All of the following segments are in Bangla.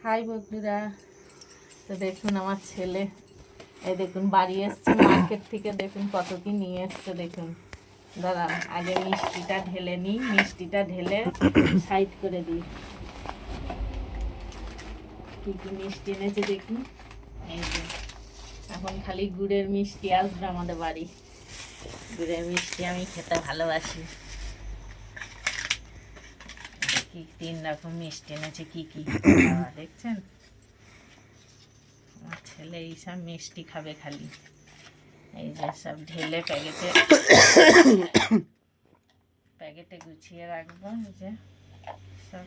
হাই বন্ধুরা, তো দেখুন আমার ছেলে এই দেখুন বাড়ি এসছে মার্কেট থেকে। দেখুন কত কি নিয়ে এসছে দেখুন। দাঁড়ান আগে মিষ্টিটা ঢেলে নিই, মিষ্টিটা ঢেলে সাইড করে দিই। কি কি মিষ্টি এনেছে দেখুন। এই যে এখন খালি গুড়ের মিষ্টি আসবে আমাদের বাড়ি। গুড়ের মিষ্টি আমি খেতে ভালোবাসি। কি 3 রকম মিষ্টি এনেছে, কি কি দেখছেন। আমার ছেলে এইসব মিষ্টি খাবে খালি। এই যে সব ঢেলে প্যাকেটে প্যাকেটে গুছিয়ে রাখবো। এই যে সব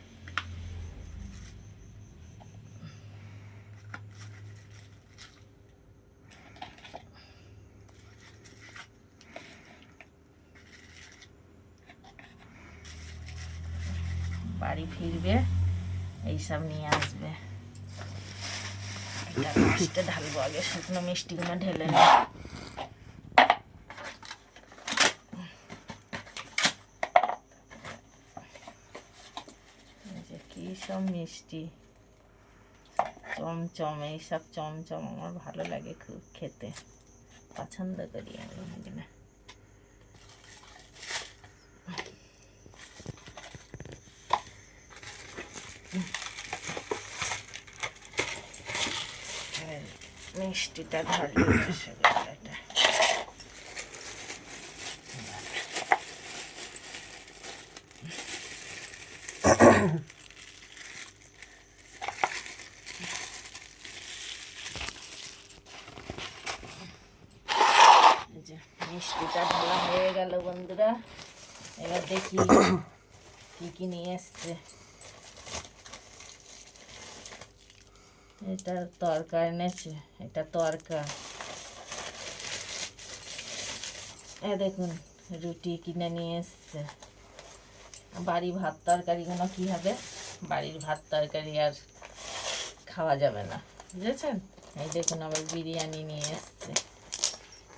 বাড়ি ফিরবে এইসব নিয়ে আসবে। মিষ্টি ঢালবো, আগে শুকনো মিষ্টিগুলো ঢেলে নিই। কি সব মিষ্টি, চমচম, এইসব চমচম আমার ভালো লাগে খুব খেতে, পছন্দ করি আমি এগুলো। মিষ্টিটা ঢালি রসগোল্লাটা। মিষ্টিটা ঢালা হয়ে গেল বন্ধুরা। এবার দেখি কি কি নিয়ে এসছে। এটা তরকা এনেছে, এটা তরকা। দেখুন রুটি কিনে নিয়ে এসছে। বাড়ি ভাত তরকারিগুলো কী হবে, বাড়ির ভাত তরকারি আর খাওয়া যাবে না, বুঝেছেন। এই দেখুন আবার বিরিয়ানি নিয়ে এসছে।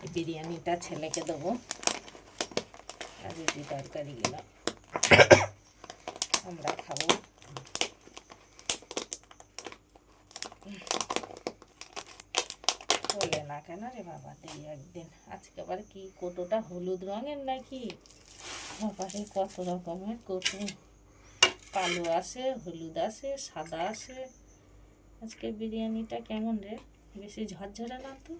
এই বিরিয়ানিটা ছেলেকে দেবো, আর রুটি তরকারিগুলো আমরা খাবো। বলে না কেন রে বাবা, দিই একদিন। আজকে আবার কি কৌটোটা হলুদ রঙের নাকি, বাবারে কত রকমের কৌটো, কালো আসে, হলুদ আসে, সাদা আসে। আজকে বিরিয়ানিটা কেমন রে, বেশি ঝরঝরে না তো?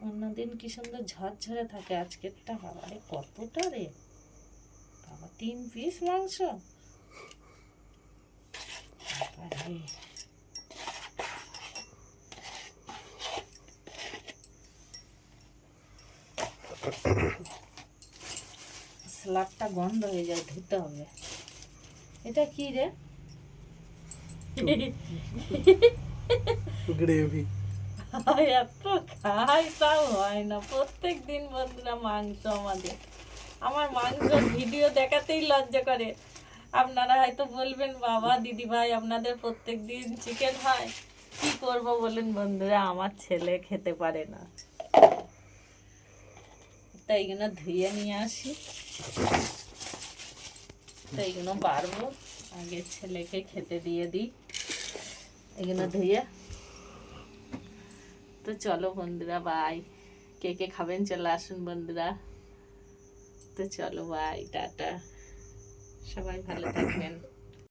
অন্যদিন কি সুন্দর ঝরঝরে থাকে, আজকেরটা বাবারে কতটা রে বাবা, 3 পিস মাংস। স্লাডটা গন্ধ হয়ে যায়, ধুতে হবে। এটা কি রে? গ্রেভি। এত খাই তাও হয় না। প্রত্যেক দিন বন্ধুরা মাংস আমাদের। আমার মাংস ভিডিও দেখাতেই লজ্জা করে। আপনারা হয়তো বলবেন বাবা দিদি ভাই আপনাদের প্রত্যেক দিন চিকেন হয়, কি করব বলেন বন্ধুরা, আমার ছেলে খেতে পারে না। তাই এইগুলো ধুয়ে নিয়ে আসি, তো এইগুলো বাড়বো, আগে ছেলেকে খেতে দিয়ে দিই এগুলো ধুয়ে। তো চলো বন্ধুরা, বাই। কে কে খাবেন চলে আসুন বন্ধুরা। তো চলো বাই, টাটা, সবাই ভালো থাকবেন।